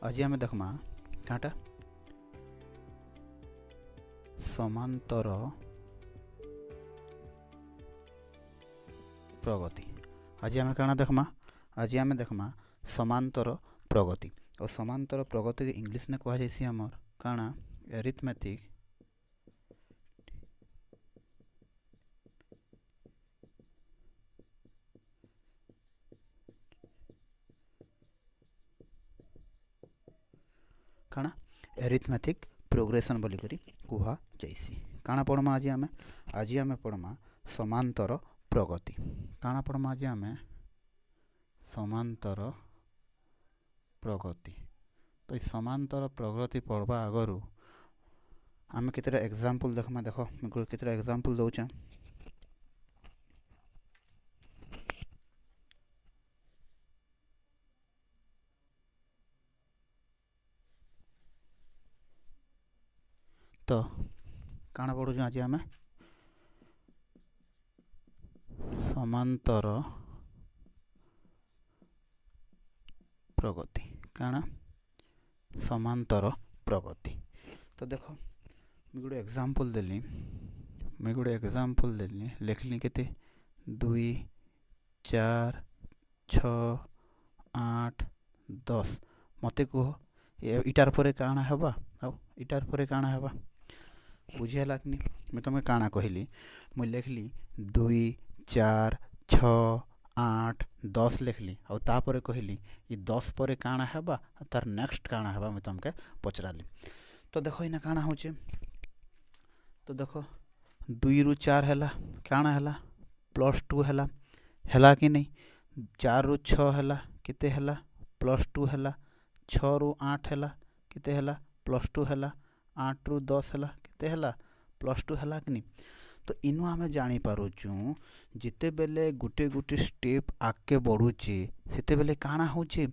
आज आम देखमा काटा समांतर प्रगति। आज आम काना देखमा आज आम देखमा समांतर प्रगति और समांतर प्रगति के इंग्लिश में कह जाइसी हमर काना एरिथमेटिक काना एरिथमेटिक प्रोग्रेशन बोली करी कुहा जाइसी। काना पढ़मा आज आम पढ़मा समांतर प्रगति। काना पढ़मा आज आम समांतर प्रगति। तो ये समांतर प्रगति पढ़वा आगरू आम केतटा एग्जाम्पल देखमा। देख केतटा एग्जाम्पल दौचे। तो काना पढ़ुँ आज आम समांतर प्रगति। काना समांतर प्रगति। तो देख मुझे गोटे एग्जाम्पल देली लिखली केते 2 4 6 8 10 मते कह इटार परे काना हेबा आ इटार परे काना हेबा बुझीला कि नहीं। मैं तुम्हें काना कहली मुझे लिखली 2 4 6 8 10 लिखली और तापर कहली ये 10 पर काना हेबा तार नेक्स्ट काना हेबा मैं तुमके पचराली। तो देखो इना काना होचे। तो देखो 2 रु 4 हैला काना हैला +2 हैला कि नहीं। 4 रु 6 हैला केते हैला +2 हैला। 6 रु 8 हैला केते हैला +2 हैला। 8 रु 10 हैला केते हैला +2 हैला कि नहीं। तो इनु आम जानी पारुचु जिते बेले गुटे गुटे स्टेप आगे बढ़ुचे सेते बेले काना होचे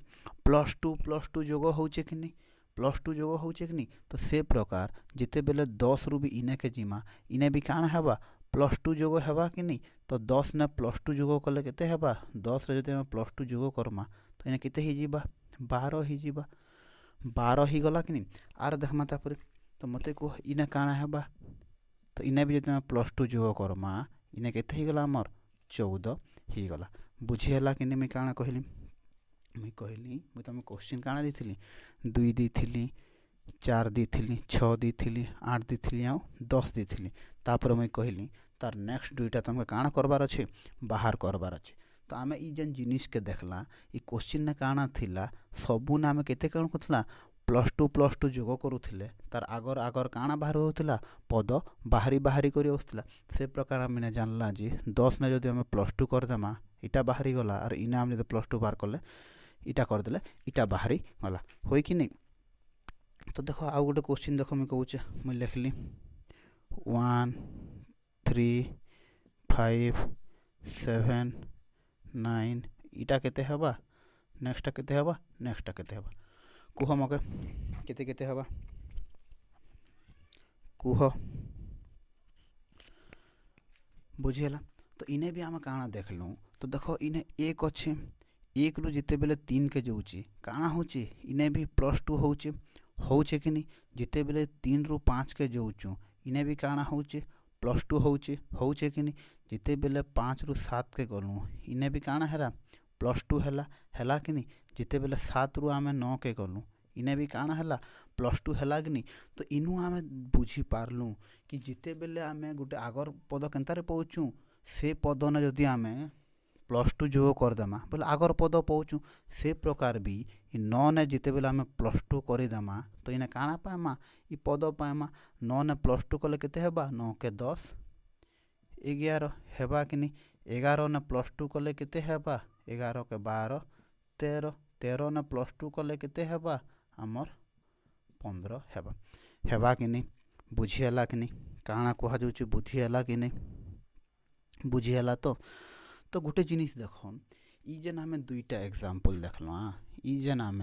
+2 जोग होचे कि नहीं +2 जोग होचे कि नहीं। तो से प्रकार जिते बेले 10 रु भी इने के जिमा इने भी काना हेबा +2 जोग हेबा कि नहीं। तो 10 ने +2 जोग कले केते हेबा 10 रे जदि हम +2 जोग करमा तो इने केते ही जीवा 12 ही जीवा 12 ही गला कि नहीं। आर देखमा तापर तो मते को इने काना हेबा तो इने भी जब +2 जोग करमा इने केते ही गला हमर 14 ही गला। बुझीला कि नहीं। मैं काना कहली मुझे तुम क्वेश्चन काना दी 2 दी 4 दी 6 दी 8 दी आ 10 दी तापर मुझे कहली तार नेक्स्ट दुईटा तुमको काना करबार अच्छे बाहर करबार अच्छे। तो आम ई जेन जिनिस के देखला ई क्वेश्चन ने काना थिला सबू ने आम केते कौन करथिला +2 जोग करूथिले तार आगर आगर काना बाहर होतिला पद बाहरी बाहरी करी आउथिला। से प्रकार आम ने जानला जी 10 ने जदि आम +2 करदेमा इटा बाहरी गला और इना आम जदि +2 बाहर कले इटा करदेले इटा बाहरी गला होई कि नहीं। तो देखो आउ गोटे क्वेश्चन देख मुझे कहूचे मुझे लिखली 1 3 5 7 9 इटा केते हेबा नेक्स्ट केते हेबा नेक्स्ट केते हेबा कुह मके केते केते हेबा कुह बुझीला। तो इने भी आम काना देखलु। तो देखो इने 1 अच्छे 1 रु जिते बेले 3 के जाऊँगी काना होचे इने भी +2 होचे कि नहीं। जिते बेले 3 रु 5 के जाऊँ इने भी काना होचे +2 होचे कि नहीं। जिते बेले 5 रु 7 के गलु इने भी काना हैला +2 हैला कि नहीं। जिते बेले 7 रु आम 9 के गलु इने भी काना हैला +2 हैला कि नहीं। तो इनु आम बुझी पारलु कि जिते बेले आम गोटे आगर पद केन्तारे पहुँचू से पद ने जदि आम +2 जोग करदेमा बोले आगर पद पहुँचू। से प्रकार भी 9 ने जिते बेले आम +2 करदेमा तो इने काना पाएमा इ पद पाएमा 9 ने +2 कले केते हेबा 9 के 10 11 हेबा कि नहीं। 11 ने +2 कले केते हेबा 11 के 12 13 13 ने +2 कले केते हेबा आमर 15 हेबा कि नहीं। बुझीला कि नहीं काना कह जाऊँ बुझीला कि नहीं बुझीला। तो गोटे जिनिस देख ई जेन आम दुईटा एग्जाम्पल देखल ई जेन आम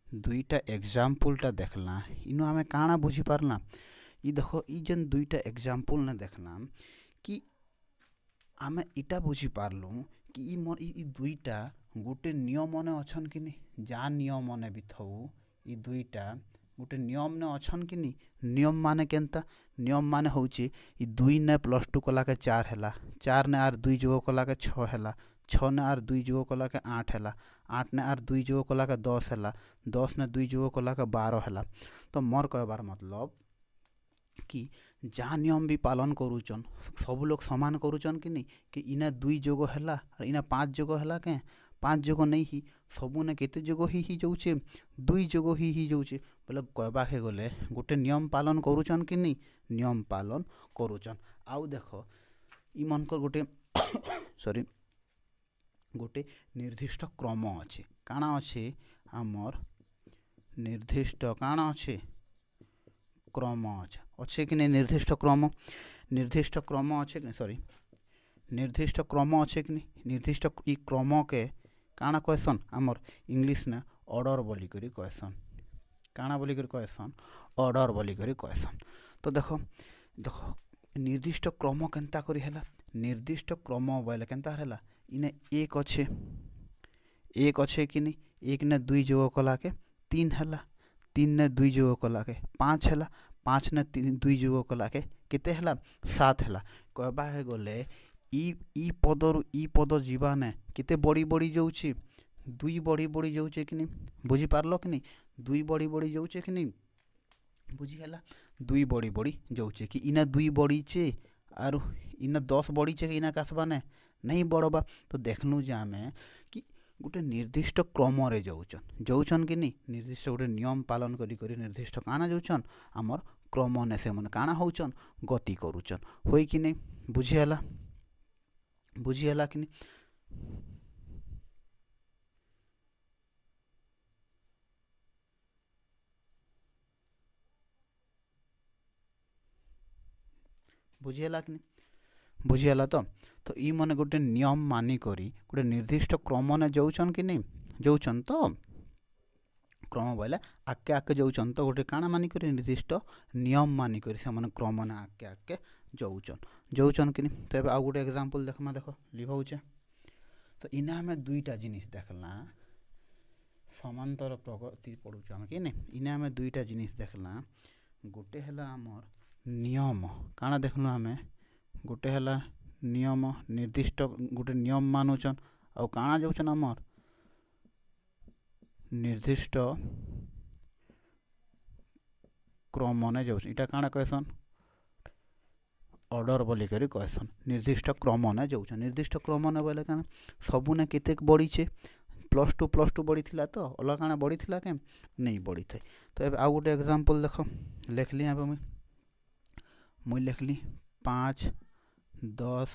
दुईटा एग्जाम्पलटा देखला इनु आम काना बुझी पारला ई देखो ई जेन दुईटा एग्जाम्पल ने देखला कि आम इटा बुझी पारलु कि ई मोर ई दुईटा गोटे नियम ने अच्छन कि नहीं। जा नियम ने भी थौ इ दुईटा गोटे नियम ने अछन कि नी नियम माने केनता नियम माने होची इ दुई ने +2 कला के 4 हैला 4 ने आर 2 जोग कला के 6 हैला 6 ने आर 2 जोग कला के 8 हैला 8 ने आर 2 जोग कला के 10 हैला 10 ने 2 जोग कला के 12 हैला। तो मोर कहबार मतलब कि जहाँ नियम भी पालन करूचन सब लोग समान करूचन कि नहीं कि इना 2 जोग हैला और इना 5 जोग हैला के 5 जोग नहीं ही सबू ने केते जोग ही जाऊे 2 जोग ही जाऊे बोले कहबा के गले गोटे नियम पालन करूचन कि नहीं नियम पालन करूचन। आउ देख इ मनकर गोटे सॉरी गोटे निर्दिष्ट क्रम अच्छे काना अच्छे आमर निर्दिष्ट काना अच्छे क्रम अच्छे कि नहीं निर्दिष्ट क्रम अच्छे कि सॉरी निर्दिष्ट क्रम अच्छे कि नहीं निर्दिष्ट इ क्रम के काना कहसन आमर इंग्लिश ने ऑर्डर बोली करी कहसन काना बोली करी कहसन ऑर्डर बोली करी कहसन। तो देखो देखो निर्दिष्ट क्रम केनता करी हैला निर्दिष्ट क्रम बोले केनता हैला इने एक अच्छे कि नहीं एक ने 2 जोग कला के 3 हैला 3 ने 2 जोग कला के 5 हैला 5 ने 2 जोग कला के केते हैला 7 हैला। कहबा है गले इ पदरु इ पद जीवा ने केते बड़ी बड़ी जाउची 2 बड़ी बड़ी जाउचे कि नहीं बुझी पारलो कि नहीं 2 बड़ी बड़ी जाउचे कि नहीं बुझी हैला 2 बड़ी बड़ी जाउचे कि इना 2 बड़ी चे आरु इना 10 बड़ी चे कि इना कासबा ने नहीं बड़बा। तो देखलु जे आमे कि गोटे निर्दिष्ट क्रम रे जाउचन कि नहीं निर्दिष्ट गोटे नियम पालन करी करी निर्दिष्ट काना जाउचन आमर क्रम ने से मन काना होउचन गति करूचन होई कि नहीं बुझी हैला कि नहीं बुझीगला कि नहीं बुझीगला। तो इ मन गोटे नियम मानी करी गोटे निर्दिष्ट क्रम ने जाउचन कि नहीं जाउचन तो क्रम बोले आके आके जाउचन तो गोटे काना मानी करी निर्दिष्ट नियम मानी करी से मन क्रम ने आके आके जाउचन कि नहीं। तो आ गोटे एग्जांपल देखमा देखो लिखौचे तो इना हमें दुईटा जिनिस देखला समांतर प्रगति पढ़ुचे हम कि नहीं इना हमें दुईटा जिनिस देखला गोटे हैला आमर नियम काना देखलु हमें गोटे हैला नियम निर्दिष्ट गोटे नियम मानुचन और काना जाउचन आमर निर्दिष्ट क्रम ने जाउचन इटा काना कहसन ऑर्डर बोली करी कहसन निर्दिष्ट क्रम ने जाउचन निर्दिष्ट क्रम ने बोले काना सबू ने केते बड़ी छे +2 बड़ी थिला तो अलग काना बड़ी थिला के नहीं बड़ी थे। तो अब आ गोटे एग्जांपल देखो लिखली यहाँ मुई लिखली 5 10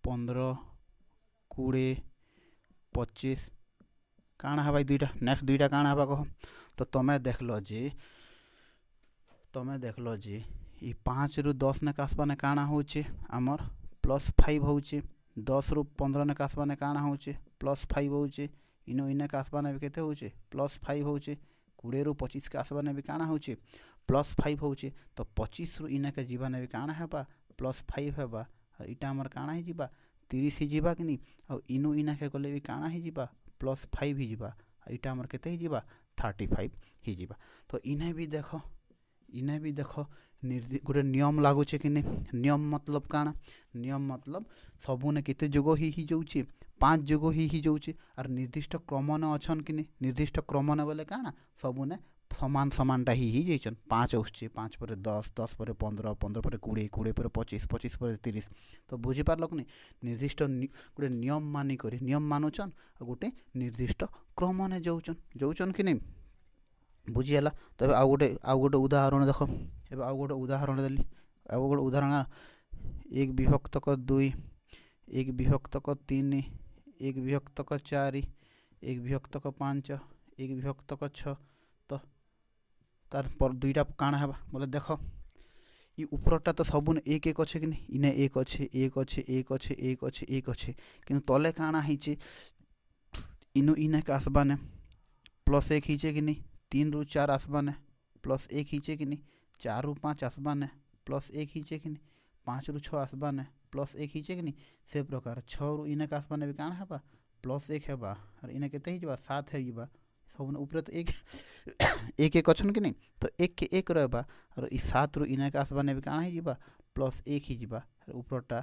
15 20 25 काना है दुईटा नेक्स्ट दुईटा काना है कह तो तुम्हें देखलो जे इ 5 रु 10 ने कासबा ने काना होचे आमर +5 होचे 10 रु 15 ने कासबा ने काना होचे +5 होचे इनो इने कासबा ने केते होचे +5 होचे 20 रु 25 कासबा ने भी काना होचे +5 होचे। तो 25 रु इने के जीवा ने भी काना हेबा +5 हेबा और इटा हमर काना ही जीवा 30 ही जीवा कि नहीं और इनो इना के गले भी काना ही जीवा +5 ही जीवा इटा हमर केते ही जीवा 35 ही जीवा। तो इने भी देखो गोटे नियम लागुचे कि नहीं नियम मतलब काना नियम मतलब सबू ने केते जोग ही जाउचे 5 जोग ही जाउचे और निर्दिष्ट क्रम ने अछन कि नहीं निर्दिष्ट क्रम ने बोले काना सबू ने समान समानटा ही जाइछन 5 आउचे 5 पर 10 10 पर 15 15 पर 20 20 पर 25 25 पर 30। तो बुझी पारल कि नहीं निर्दिष्ट गोटे नियम मानी करी नियम मानुचन और गोटे निर्दिष्ट क्रम ने जाउचन कि नहीं बुझीगला। तो आ गोटे उदाहरण देख ए आ गोटे उदाहरण देली आ गोटे उदाहरण 1 विभक्त 2 1 विभक्त 3 1 विभक्त 4 1 विभक्त 5 1 विभक्त 6 तो तार पर दुईटा काना है बोले देख इ उपरटा तो सबू एक एक अच्छे कि नहीं इने एक अच्छे एक अच्छे एक अच्छे एक अच्छे एक अच्छे कि तले काना हिचे इनो इने के आसबा ने +1 हिचे कि नहीं 3 रु 4 आसबा ने +1 हिचे कि नहीं 4 रु 5 आसबा ने +1 हिचे कि नहीं 5 रु 6 आसबा ने +1 हिचे कि नहीं से प्रकार 6 रु इने के आसबा ने भी काना हेबा +1 हेबा और इने केते ही जीवा 7 है जीवा सब ऊपर तो एक एक एक अच्छन कि नहीं तो एक के एक रहा और इ 7 रु इना के आसबा ने भी काଣା ही जीवा +1 ही जीवा ऊपरटा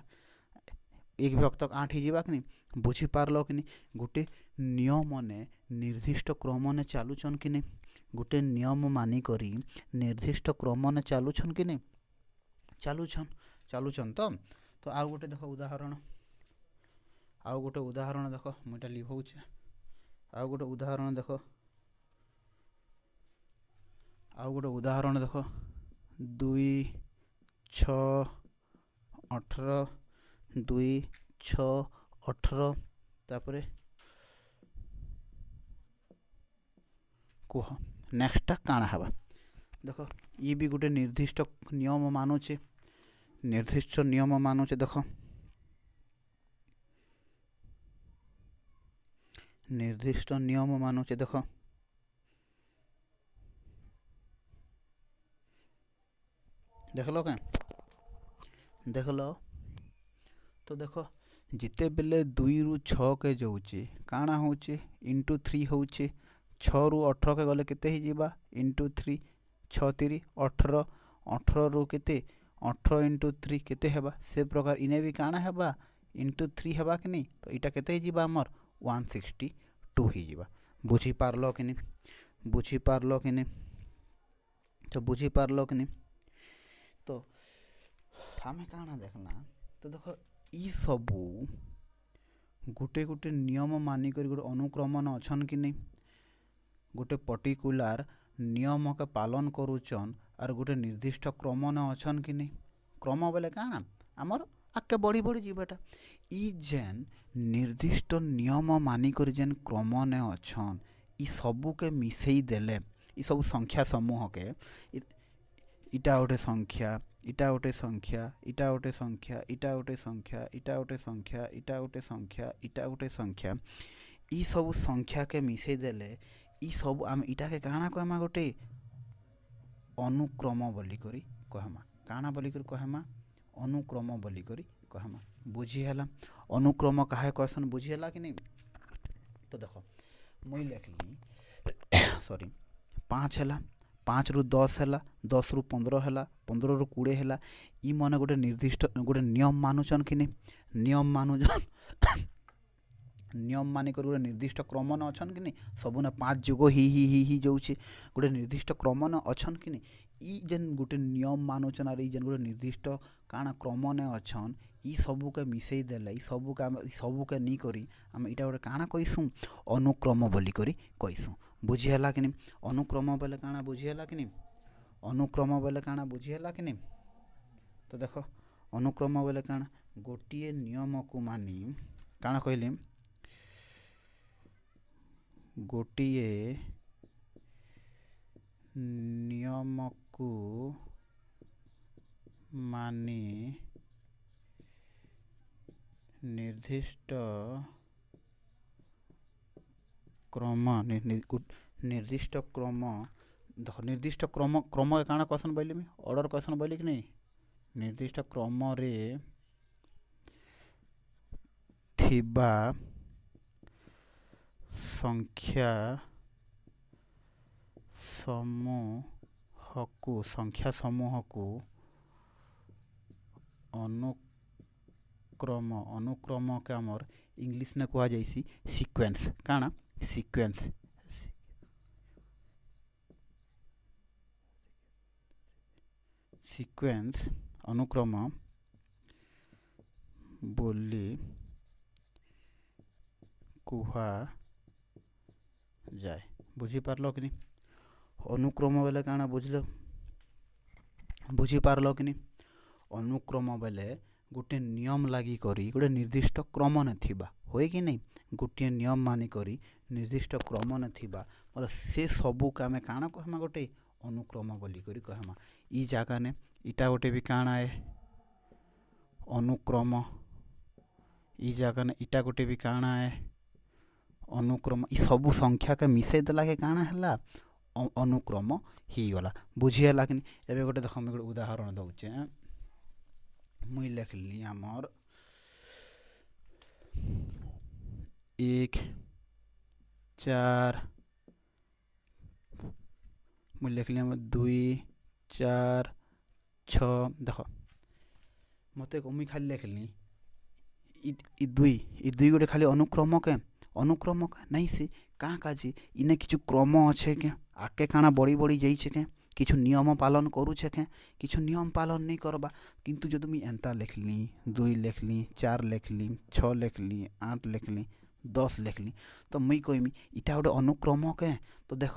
1 विभक्त 8 ही जीवा कि नहीं बुझी पारल कि नहीं गोटे नियम ने निर्दिष्ट क्रम ने चलुचन कि नहीं गोटे नियम मानी करी निर्दिष्ट क्रम ने चलुचन कि नहीं चलुचन तो आउ गोटे देख उदाहरण देख मुझे लिखौचे आउ गोटे उदाहरण देख 2 6 18 2 6 18 तापरे कह नेक्स्टा काଣା हवा देख ये भी गोटे निर्दिष्ट नियम मानुचे देख निर्दिष्ट नियम मानुचे देख देखल क्या देखल तो देख जिते बेले 2 रु 6 के जाऊँचे काଣା होचे इंटू 3 होचे 6 रु 18 के गले केते ही जीवा इंटू 3 6 3 18 18 रु केते 18 इंटू 3 केते हेबा से प्रकार इने भी काଣା हेबा इंटू 3 हेबा कि नहीं तो इटा केते ही जीवा हमर 162 ही जीवा बुझी पारलो कि नहीं तो बुझी पारलो कि नहीं तो हमें काଣା देखना तो देख ई सबू गोटे गोटे नियम मानिक गोटे अनुक्रमण अच्छन कि नहीं गोटे पर्टिकुलार नियम के पालन करुचन आर गोटे निर्दिष्ट क्रम ने अच्छन कि नहीं क्रम बोले काଣା आमर आगे बढ़ी बढ़ी जीवाटा ई जेन निर्दिष्ट नियम मानिक जेन क्रम ने अच्छन ई सबू के मिसई देले ई सब संख्या समूह के इटा गोटे संख्या इटा गोटे संख्या इटा गोटे संख्या इटा गोटे संख्या इटा गोटे संख्या इटा गोटे संख्या इटा गोटे संख्या ई सब संख्या के मिसई देले ई सब आम इटा के काଣା कहमा गोटे अनुक्रम बोली करी कहमा काଣା बोली करी कहमा अनुक्रम बोली करी कहमा बुझी हैला अनुक्रम काहे कहसन बुझी हैला कि नहीं तो देखो मुई लिखली सॉरी 5 हैला 5 रु 10 हैला 10 रु 15 हैला 15 रु 20 हैला ई मने गोटे निर्दिष्ट गोटे नियम मानुचन कि नहीं नियम मानुचन नियम मानिक गोटे निर्दिष्ट क्रम न अच्छन कि नहीं सबू ने 5 जुग ही जाऊँचे गोटे निर्दिष्ट क्रम न अच्छन कि नहीं ई जेन गोटे नियम मानुचन आर जेन गोटे निर्दिष्ट काଣା क्रम ने अच्छन ई सबू के मिसई देले ई सबू के नी करी आम इटा गोटे काଣା कहीसुँ अनुक्रम बोली करी कहीसुँ बुझी हैला कि नहीं अनुक्रम बोले काଣା बुझी हैला कि नहीं अनुक्रम बोले काଣା बुझी हैला कि नहीं तो देख अनुक्रम बोले काଣା गोटे नियम को मानी काଣା कहली गोटे नियम को मानी निर्दिष्ट क्रम निर्दिष्ट क्रम देख निर्दिष्ट क्रम के काଣା क्वेश्चन बोली में ऑर्डर क्वेश्चन बोली कि नहीं निर्दिष्ट क्रम रे थिबा संख्या समूह को अनुक्रम के आमर इंग्लिश ने कहा जाइसी सीक्वेंस काଣା सीक्वेंस अनुक्रम बोली कुहा जाए बुझी पारलो कि नहीं अनुक्रम बेले काଣା बुझी पारलो कि नहीं अनुक्रम बेले गोटे नियम लगी करी गोटे निर्दिष्ट क्रम ने थिबा होए कि नहीं गोटे नियम मानी करी निर्दिष्ट क्रम ने थिबा मतलब से सबू के आम काଣା कहमा गोटे अनुक्रम बोली करी कहमा ई जगह ने इटा गोटे भी काଣା है अनुक्रम ई जगह ने इटा गोटे भी काଣା है अनुक्रम ई सबू संख्या के मिसई देला के काଣା हैला अनुक्रम ही गला बुझी हैला कि नहीं एबे गोटे देख हम गोटे उदाहरण दउचे मुई लिखली आमर 1 4 मुझे लिखली हम 2 4 6 देख मत मुई खाली लिखली दुई गोटे खाली अनुक्रम के नहीं से कहाँ काजी इने किछु क्रम अच्छे के आके काना बड़ी बड़ी जाइए के किछु नियम पालन करुछे के किछु नियम पालन नहीं करबा किंतु जब मुई एंता लिखली 2 लिखली 4 लिखली 6 लिखली 8 लिखली 10 लिखली तो मुई कहमी इटा गोटे अनुक्रम के तो देख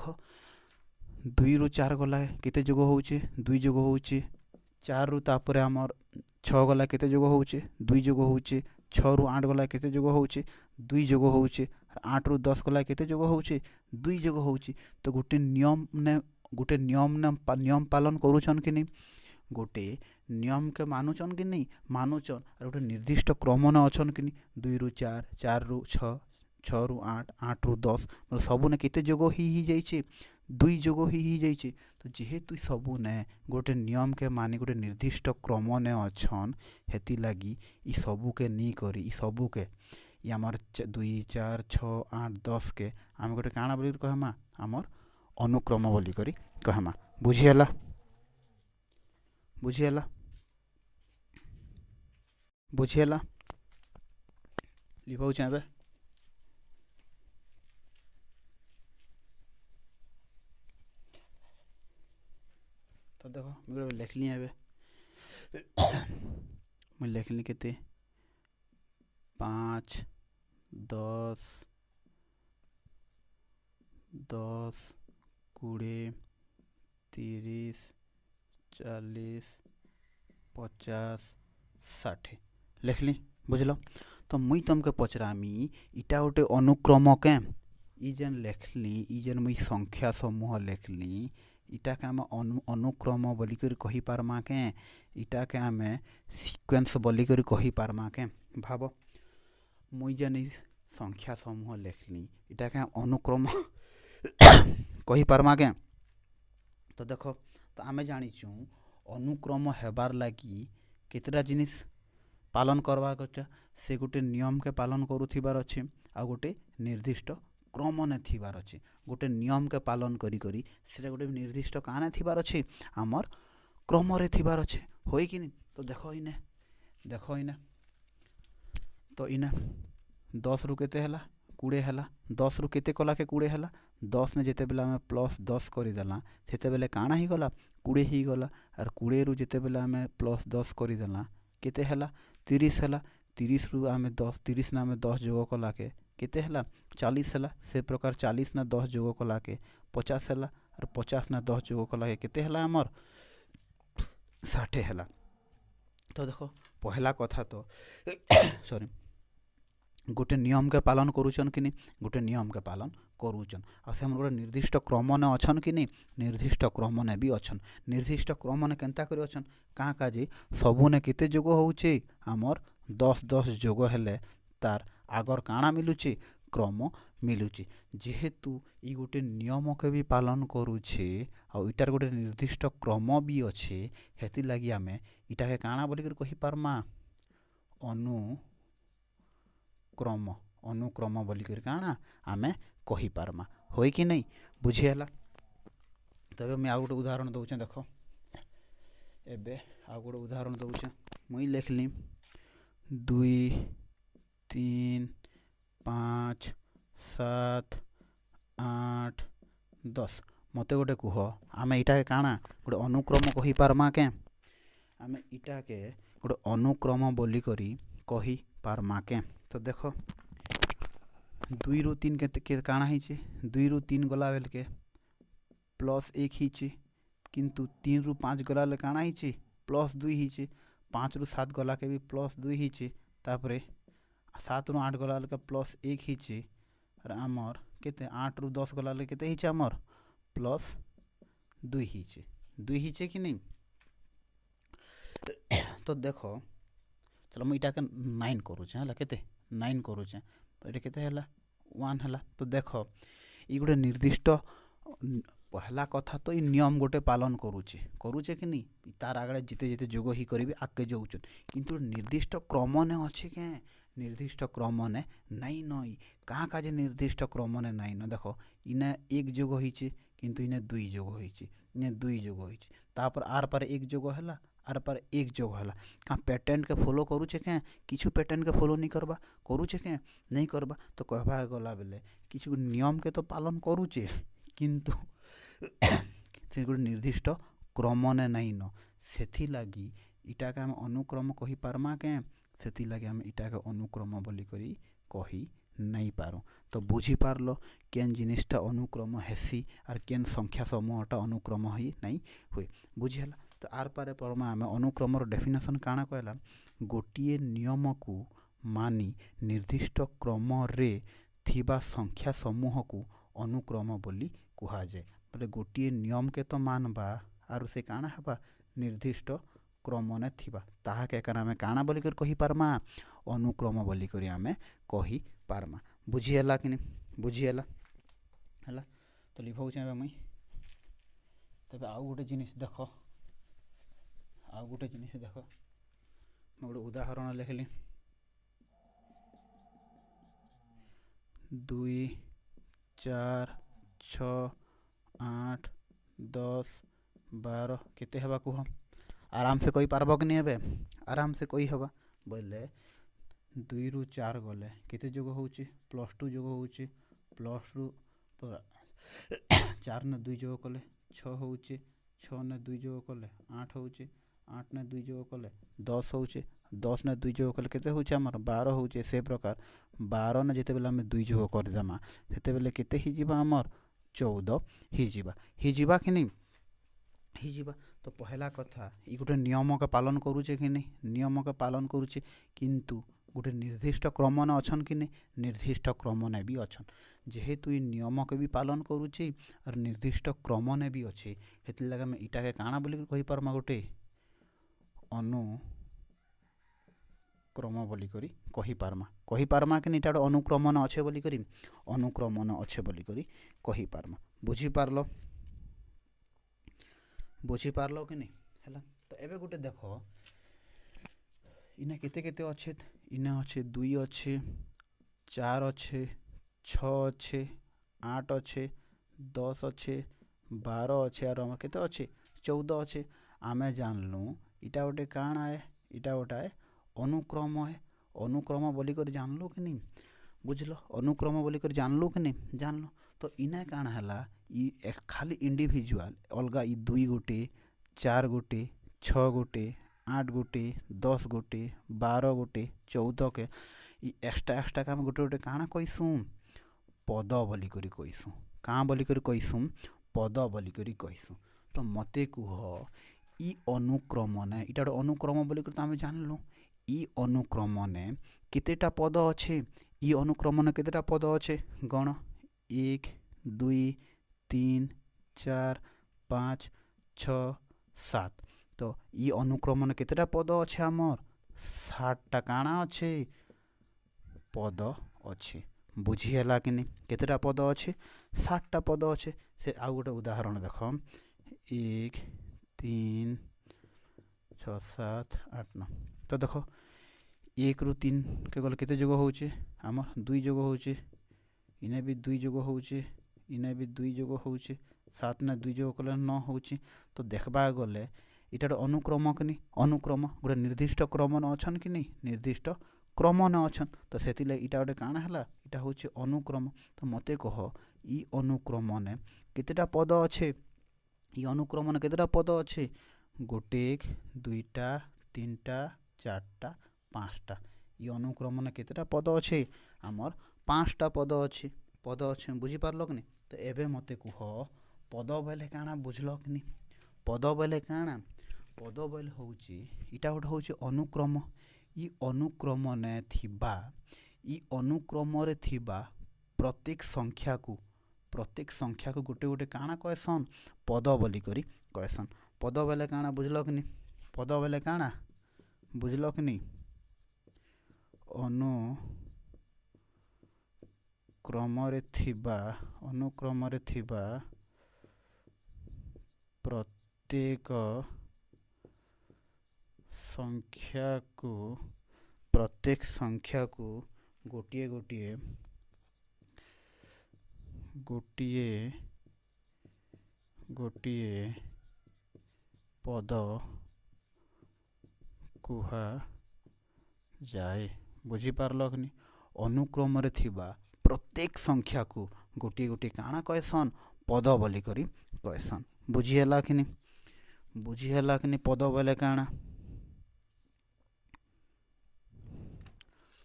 2 रु 4 गला केते जोग होउचे 2 जोग होउचे 4 रु तापर हमर 6 गला केते जोग होउचे 2 जोग होउचे 6 रु 8 गला केते जोग होउचे 2 जोग होउचे 8 रु 10 गला केते जोग होउचे 2 जोग होउचे तो गोटे नियम पालन करूछन कि नहीं गोटे नियम के मानुचन कि नहीं मानुचन और गोटे निर्दिष्ट क्रम ने अच्छन कि नहीं 2 रु 4 4 रु 6 6 रु 8 8 रु 10 मतलब सबू ने केते जोग ही जाइए 2 जोग ही जाइए तो जेहेतु सबू ने गोटे नियम के मानी गोटे निर्दिष्ट क्रम ने अच्छन हेती लगी ई सबू के नहीं करी ई सबू के आमर 2 4 6 8 10 के आम गोटे काଣା बोली कहमा आमर अनुक्रम बोली करी कहमा बुझीगला बुझीगला लिखौ चाहे तो देखो मुझे लिखली है मुझे लिखली केते 5 10 10 20 30 40 50 60 लिखली बुझल तो मुई तुमके पचरामी इटा गोटे अनुक्रम के ई जेन लिखली ई जेन मुई संख्या समूह लिखली इटा के आम अनुक्रम बोलिकर कही पारमा के इटा के आम सीक्वेंस बोलिकर कही पारमा के भाव मुई जेन संख्या समूह लिखली इटा के अनुक्रम कही पारमा के तो देख तो आम जाचु अनुक्रम हेबार लगी केतटा जिनिस पालन करवार अच्छा से गोटे नियम के पालन करुथिबार अच्छे आ गोटे निर्दिष्ट क्रम ने थिबार अच्छे गोटे नियम के पालन करी करी से गोटे निर्दिष्ट काने थिबार अच्छे आमर क्रम रे थिबार अच्छे होई कि नहीं तो देखो इने तो इने 10 रु केते हला 20 हला 10 रु केते कला के 20 हला 10 ने जेते बेला आम प्लस 10 करदेला सेते बेले काଣା ही गला 20 ही गला और 20 रु जेते बेला आम प्लस 10 करदेला केते हला 30 हला 30 रु आम 10 30 ने आम 10 जोग कला के केते हला 40 हला से प्रकार 40 ने 10 जोग कला के 50 हला और 50 ने 10 जोग कला के केते हला आमर 60 हला तो देखो पहला कथा तो सॉरी गोटे नियम के पालन करुचन कि नहीं गोटे नियम के पालन करुचन आ से गोटे निर्दिष्ट क्रम ने अच्छन कि नहीं निर्दिष्ट क्रम ने भी अच्छन निर्दिष्ट क्रम ने केनता करी अच्छन कहाँ काजे सबू ने केते जोग होउचे आमर 10 10 जोग हेले तार आगर काଣା मिलुचे क्रम मिलुचे जेहेतु ई गोटे नियम के भी पालन करुचे आ इटार गोटे निर्दिष्ट क्रम भी अच्छे हेती लगी आमे इटा के काଣା बोलिकर कही पारमा अनुक्रम बोलिकर काଣା आमे कही पारमा होई कि नहीं बुझीगला तबे मैं आ गोटे उदाहरण दउचे देखो एबे आ गोटे उदाहरण दउचे मुई लिखली 2 3 5 7 8 10 मते गोटे कुह आमे इटा के काଣା गोटे अनुक्रम कही पारमा के आमे इटा के गोटे अनुक्रम बोली करी कही पारमा के तो देखो 2 रु 3 के काଣା हिचे 2 रु 3 गला बेल के प्लस 1 हिचे किंतु 3 रु 5 गला ले काଣା हिचे प्लस 2 हिचे 5 रु 7 गला के भी प्लस 2 हिचे तापरे 7 रु 8 गला के प्लस 1 हिचे और आमर केते 8 रु 10 गला ले केते हिचे आमर प्लस 2 हिचे कि नहीं तो देखो चलो मुझे इटा 9 करुचे है केते 9 करुचे ये केते हला 1 हला तो देखो ये गोटे निर्दिष्ट पहला कथा तो ये नियम गोटे पालन करुचे कि नहीं तार आगे जिते जिते जोग ही करी आगे जाऊन किंतु निर्दिष्ट क्रम ने अच्छे के निर्दिष्ट क्रम ने नाई नई कहाँ काजे निर्दिष्ट क्रम ने नाई न देखो इने 1 जोग होइचे किंतु इने 2 जोग होइचे ने 2 जोग होइछि तापर आर पर 1 जोग हला आर पर 1 जोग हला का पैटर्न के फॉलो करूचे के किछु पैटर्न के फॉलो नहीं करबा करूचे के नहीं करबा तो कहबा गला बेले किछु नियम के तो पालन करूचे किंतु से गुड निर्दिष्ट क्रम ने नहीं न सेथि लागी इटा के हम अनुक्रम कहि पारमा के सेथि लागी हम इटा के अनुक्रम बोली करी कही नहीं पारो तो बुझी पारलो केन जिनिसटा अनुक्रम हेसी और केन संख्या समूहटा अनुक्रम ही नहीं हुए बुझी हला तो आर पारे परमा आम अनुक्रम डेफिनेशन काना कहला गोटे नियम को मानी निर्दिष्ट क्रम रे थिबा संख्या समूह को अनुक्रम बोली कुहा जाए बोले गोटे नियम के तो मानबा आर से काना हबा निर्दिष्ट क्रम ने थिबा ताहा के कारण आम काना बोली कर कही पारमा अनुक्रम बोली करी आम कही पारमा बुझी हला कि नहीं बुझी हला हला तो लिखो चाहे मुई तबे आउ गोटे जिनिस देख आउ गोटे जिनिस देख मैं गोटे उदाहरण लिखली 2 4 6 8 10 12 केते हवा कुह आराम से कोई पारब कि नहीं हेबे आराम से कोई हवा बोले 2 रु 4 गले केते जोग होउची +2 जोग होउची +2 4 ने 2 जोग कले 6 होउची 6 ने 2 जोग कले 8 होउची 8 ने 2 जोग कले 10 होउची 10 ने 2 जोग कले केते होउची हमर 12 होउची से प्रकार 12 ने जेते बेला हम 2 जोग कर देमा सेते बेले केते ही जीवा हमर 14 ही जीवा कि नहीं ही जीवा तो पहला कथा ई गोटे नियम के पालन करूचे कि नहीं नियम के पालन करूचे किंतु गोटे निर्दिष्ट क्रम ने अछन कि नहीं निर्दिष्ट क्रम ने भी अछन जेहेतु ई नियम के भी पालन करूचे और निर्दिष्ट क्रम ने भी अच्छे हेतु लगे मैं इटा के काना बोली कहि पारमा गोटे अनुक्रम बोली कहि पारमा कि इटा अनुक्रम ने अच्छे बोली करी अनुक्रम ने अच्छे बोली करी कहि पारमा बुझी पारलो कि नहीं हैला तो एबे गोटे देखो इने केते केते अच्छे इने अच्छे 2 अच्छे 4 अच्छे 6 अच्छे 8 अच्छे 10 अच्छे 12 अच्छे और हमर केते अच्छे 14 अच्छे आमे जानलु इटा गोटे काना है इटा गोटा है अनुक्रम बोली कर जानलु कि नहीं बुझलो अनुक्रम बोली कर जानलु कि नहीं जानलो तो इने काना हला ई खाली इंडिविजुअल अलगा ई 2 गोटे 4 गोटे 6 गोटे 8 गोटे 10 गोटे 12 गोटे 14 के एक्स्ट्रा का गोटे गोटे काना कहीसु पद बोली करी कहीसु कहाँ बोली करी कहीसु पद बोली करी कहीसु तो मते कुह ई अनुक्रम ने इटा अनुक्रम बोली कर आम जानलु ई अनुक्रम ने केतेटा पद अच्छे ई अनुक्रम ने केतेटा पद अच्छे गण 1 2 3 4 5 6 7 तो ई अनुक्रम ने केतेटा पद अच्छे आमर 7टा काना अच्छे पद अच्छे बुझी हला कि नहीं केतेटा पद अच्छे 7टा पद अच्छे से आउ गोटे उदाहरण देख 1 3 6 7 8 9 तो देख 1 रु 3 के गले केते जोग होउचे आमर 2 जोग होउचे इने भी 2 जोग होउचे इने भी 2 जोग होउचे 7 ने 2 जोग कले 9 होउचे तो देखबा गले इटा अनुक्रम कि नहीं अनुक्रम गोटे निर्दिष्ट क्रम न अछन कि नहीं निर्दिष्ट क्रम न अछन तो सेति ले इटा गोटे काना हला इटा होउचे अनुक्रम तो मते कह ई अनुक्रम ने केतेटा पद अच्छे ई अनुक्रम ने केतेटा पद अच्छे 1 2टा 3टा 4टा 5टा ई अनुक्रम ने केतेटा पद अच्छे आमर 5टा पद अच्छे बुझी पारलो कि नहीं तो एबे मते कुह पद बोले काना बुझलो कि नहीं पद बोले काना पद बोले होउची इटा गोटे होउची अनुक्रम ई अनुक्रम ने थिबा ई अनुक्रम रे थिबा प्रत्येक संख्या को गोटे गोटे काना कहसन पद बोली करी कहसन पद बोले काना बुझलो कि नहीं पद बोले काना बुझलो कि नहीं अनुक्रम रे थिबा प्रत्येक संख्या को गोटिए गोटिए पद कुहा जाए। बुझीपारल कि अनुक्रम रे थिबा प्रत्येक संख्या को गोटे गोटे काଣା कहसन पद बोली करी कहसन। बुझीहेला कि नहीं? बुझीहेला कि नहीं? पद बोले काଣା?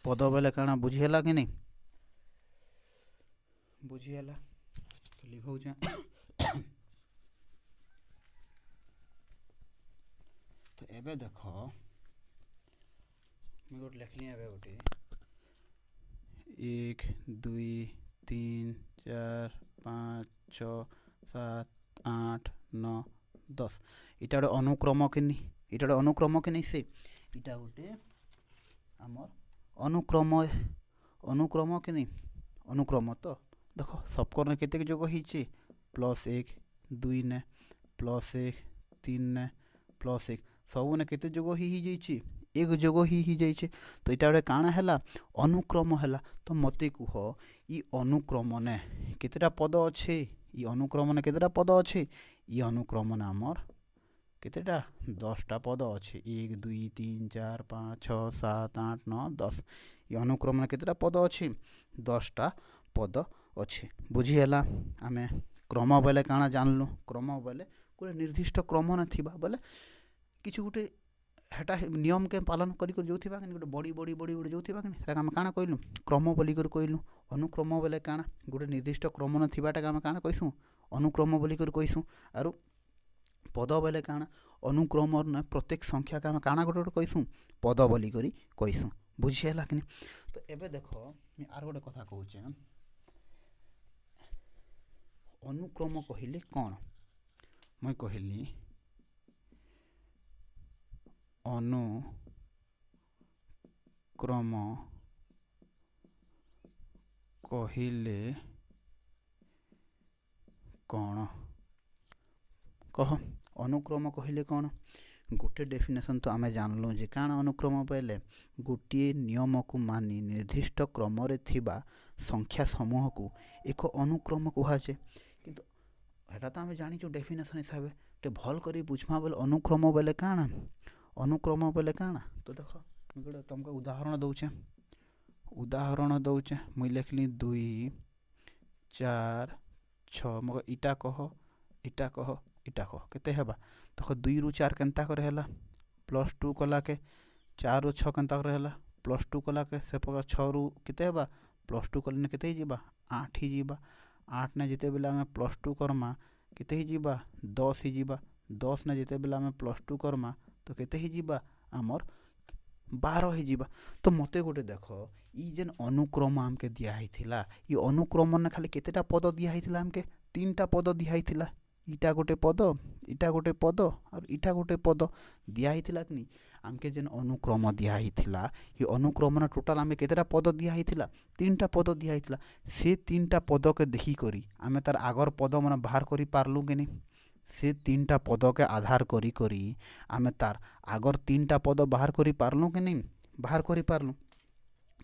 पद बोले काଣା बुझीहेला कि नहीं? बुझीहेला तो लिखौछे तो एबे देख मैं गोटे लिखली एबे गोटे 1 2 3 4 5 6 7 8 9 10 इटा गोटे अनुक्रम कि नहीं? इटा गोटे अनुक्रम कि नहीं? से इटा गोटे आमर अनुक्रम अनुक्रम कि नहीं? अनुक्रम तो देख सबकर केते जोग होइछे +1 2 ने +1 3 ने +1 सब ने केते जोग ही जाइछे एक जोग ही जाइछे। तो इटा गोटे काଣା हैला अनुक्रम हैला। तो मते कुह ई अनुक्रम ने केतेटा पद अच्छे? ई अनुक्रम ने केतेटा पद अच्छे? ई अनुक्रम ने आमर केतेटा 10टा पद अच्छे 1 2 3 4 5 6 7 8 9 10 ई अनुक्रम ने केतेटा पद अच्छे? 10टा पद अच्छे। बुझीहेला? आमे क्रम बोले काଣା जानलु? क्रम बोले गोटे निर्दिष्ट क्रम न थिबा बोले किछु गोटे हेटा नियम के पालन करी कर जोथिबा कि गोटे बड़ी बड़ी बड़ी गोटे जोथिबा कि सेटा हम काଣା कहलु क्रम बोली कर कहलु। अनुक्रम बोले काଣା गोटे निर्दिष्ट क्रम न थिबाटा हम काଣା कहसु अनुक्रम बोली कर कहसु। आरो पद बोले काଣା अनुक्रम न प्रत्येक संख्या का हम काଣା गोटे गोटे कहसु पद बोली करी कहसु। बुझीहेला कि नहीं? तो एबे देख मैं आर गोटे कथा कहूचे अनुक्रम कहिले कौन? मैं कहली अनुक्रम कहिले कौन? कह अनुक्रम कहिले कौन? गोटे डेफिनेशन तो आमे जानलु जे काଣା अनुक्रम पहले गोटे नियम को मानी निर्दिष्ट क्रम रे थिबा संख्या समूह को एक अनुक्रम कहुचे। किंतु हेटा तो आमे जानिछु डेफिनेशन हिसाब से भल करी बुझमा बोले अनुक्रम बोले काଣା अनुक्रम बोले काଣା। तो देख गोटे तुमको उदाहरण दौचे मुई लिखली 2 4 6 मगर इटा कह इटा कह इटा कह केते हेबा देख 2 रु 4 केनता करे हैला +2 कला के 4 रु 6 केनता करे हैला +2 कला के से प्रकार 6 रु केते हेबा +2 कले केते ही जीबा 8 ही जीबा 8 ने जिते बेला में +2 करमा केते ही जीबा 10 ही जीबा 10 ने जिते बेला में +2 करमा तो केते ही जीबा आमर 12 ही जीबा। तो मते गोटे देख ई जेन अनुक्रम आमके दिया हिथिला ई अनुक्रम ने खाली केतेटा पद दिया हिथिला आमके 3टा पद दिया हिथिला इटा गोटे पद इटा गोटे पद और इटा गोटे पद दिया हिथिला कि नहीं आमके जेन अनुक्रम दिया हिथिला ई अनुक्रम ने टोटल आमे केतेटा पद दिया हिथिला 3टा पद दिया हिथिला से 3टा पद के देखि करी आमे तार आगर पद माने बाहर करी पारलु कि नहीं से 3टा पद के आधार करी करी आमे तार आगर 3टा पद बाहर करी पारलु कि नहीं बाहर करी पारलु।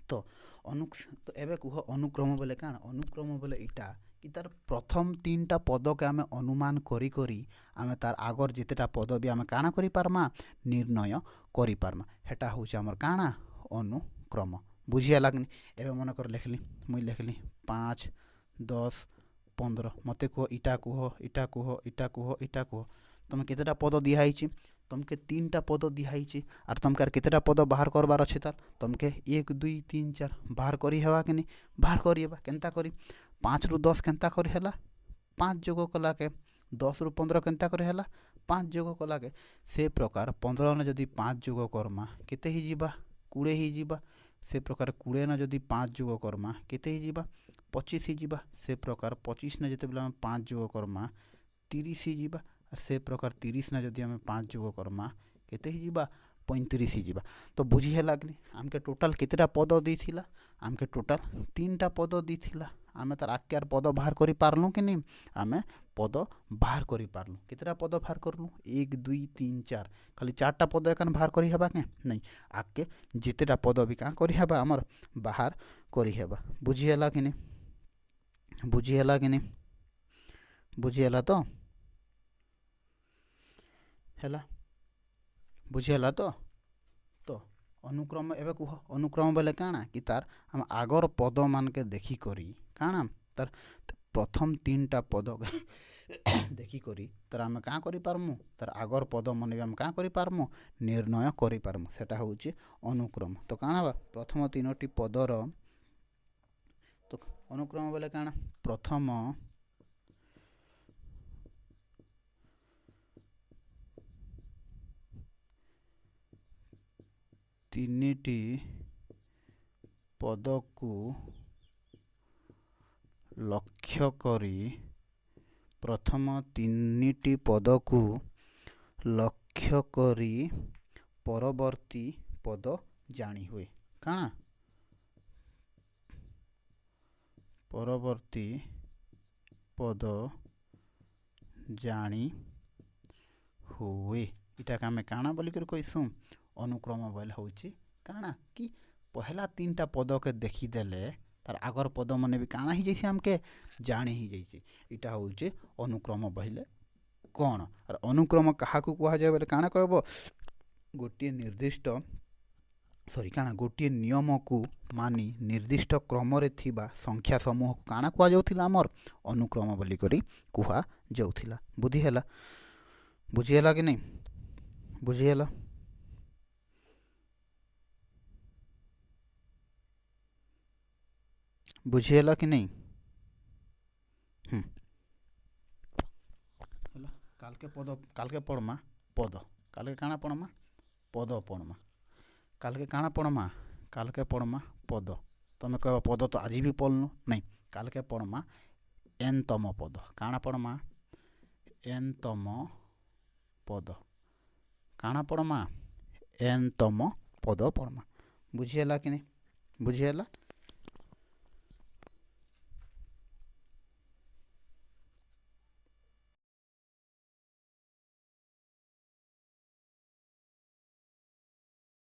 तो तो एबे कुह अनुक्रम बोले काଣା अनुक्रम बोले इटा कि तार प्रथम 3टा पद के आमे अनुमान करी करी आमे तार आगर जितेटा पद भी आमे काଣା करी पारमा निर्णय करी पारमा हेटा होउछ हमर काଣା अनुक्रम। बुझियाला कि एबे मन कर लिखली मुई लिखली 5 10 15 मते कह इटा कह इटा कह इटा कह इटा कह तुम केतेटा पद दिया हिची तुमके 3टा पद दिया हिची आर तुमके आर केतेटा पद बाहर करबार अछि तार तुमके 1 2 3 4 बाहर करी हेबा कि नहीं बाहर करी हेबा केनता करी 5 रु 10 केनता करी हेला 5 जोग कला के 10 रु 15 केनता करी हेला 5 जोग कला के से प्रकार 15 ने जदी 5 जोग करमा केते ही जीबा 20 ही जीबा से प्रकार 20 ने जदी 5 जोग करमा केते ही जीबा 25 ही जीबा से प्रकार 25 ने जते बेला 5 जोग करमा 30 ही जीबा से प्रकार 30 ने जदी हमें 5 जोग करमा केते ही जीबा 35 ही जीबा। तो बुझी हेला कि आमके टोटल केतेटा पद दी थिला आमके टोटल 3टा पद दी थिला आमे तार आके पद बाहर करी पारलु कि नहीं आमे पद बाहर करी पारलु केतेटा पद बाहर करलु 1 2 3 4 खाली 4टा पद एकान बाहर करी हेबा के नहीं आके जितेटा पद भी का करी हेबा हमर बाहर करी हेबा। बुझी हेला कि नहीं बुझी हेला कि नहीं बुझी हेला। तो ହେଲା ବୁଝିହେଲା ତ ଅନୁକ୍ରମ ଏବେ କୁହ ଅନୁକ୍ରମ ବେଲେ କାଣା କି ତାର ଆମ ଆଗର ପଦ ମାନକେ ଦେଖିକରି କାଣା ତାର ପ୍ରଥମ 3ଟା ପଦ ଦେଖିକରି ତାର ଆମେ କାଁ କରିପାରମୁ ତାର ଆଗର ପଦ ମାନେ ବି ଆମେ କାଁ କରିପାରମୁ ନିର୍ଣ୍ଣୟ କରିପାରମୁ ସେଟା ହେଉଛି ଅନୁକ୍ରମ ତ କାଣା ବା ପ୍ରଥମ 3ଟି ପଦର ତ ଅନୁକ୍ରମ ବେଲେ କାଣା ପ୍ରଥମ 3ଟି ପଦକୁ ଲକ୍ଷ୍ୟ କରି ପ୍ରଥମ 3ଟି ପଦକୁ ଲକ୍ଷ୍ୟ କରି ପରବର୍ତ୍ତୀ ପଦ ଜାଣି ହୁଏ କାଣା ପରବର୍ତ୍ତୀ ପଦ ଜାଣି ହୁଏ ଏଟାকে ଆମେ କାଣା ବୋଲିକରି କହିସୁଁ ଅନୁକ୍ରମ ବୋଇଲେ ହେଉଛି କାଣା କି ପହଲା 3ଟା ପଦକେ ଦେଖିଦେଲେ ତାର ଆଗର ପଦ ମାନେ ବି କାଣା ହେଇଯାଇସି ଆମକେ ଜାଣି ହେଇଯାଇଛି ଏଇଟା ହେଉଛି ଅନୁକ୍ରମ ବୋଇଲେ କ'ଣ ଆର ଅନୁକ୍ରମ କାହାକୁ କୁହାଯାଏ ବୋଲେ କାଣା କହିବ ଗୋଟିଏ ନିର୍ଦ୍ଦିଷ୍ଟ କାଣା ଗୋଟିଏ ନିୟମକୁ ମାନି ନିର୍ଦ୍ଦିଷ୍ଟ କ୍ରମରେ ଥିବା ସଂଖ୍ୟା ସମୂହକୁ କାଣା କୁହାଯାଉଥିଲା ଆମର ଅନୁକ୍ରମ ବୋଲିକରି କୁହାଯାଉଥିଲା ବୁଝିହେଲା କି ନାହିଁ ବୁଝିହେଲା ବୁଝିହେଲା କି ନାହିଁ ହେଲା କାଲକେ ପଢ଼ମା ପଦ କାଲକେ କାଣା ପଢ଼ମା ପଦ ପଢ଼ମା କାଲକେ କାଣା ପଢ଼ମା କାଲକେ ପଢ଼ମା ପଦ ତମେ କହିବ ପଦ ତ ଆଜି ବି ପଢ଼ଲୁ ନାଇଁ କାଲକେ ପଢ଼ମା ଏନତମ ପଦ କାଣା ପଢ଼ମା ଏନତମ ପଦ କାଣା ପଢ଼ମା ଏନତମ ପଦ ପଢ଼ମା ବୁଝିହେଲା କି ନାହିଁ ବୁଝିହେଲା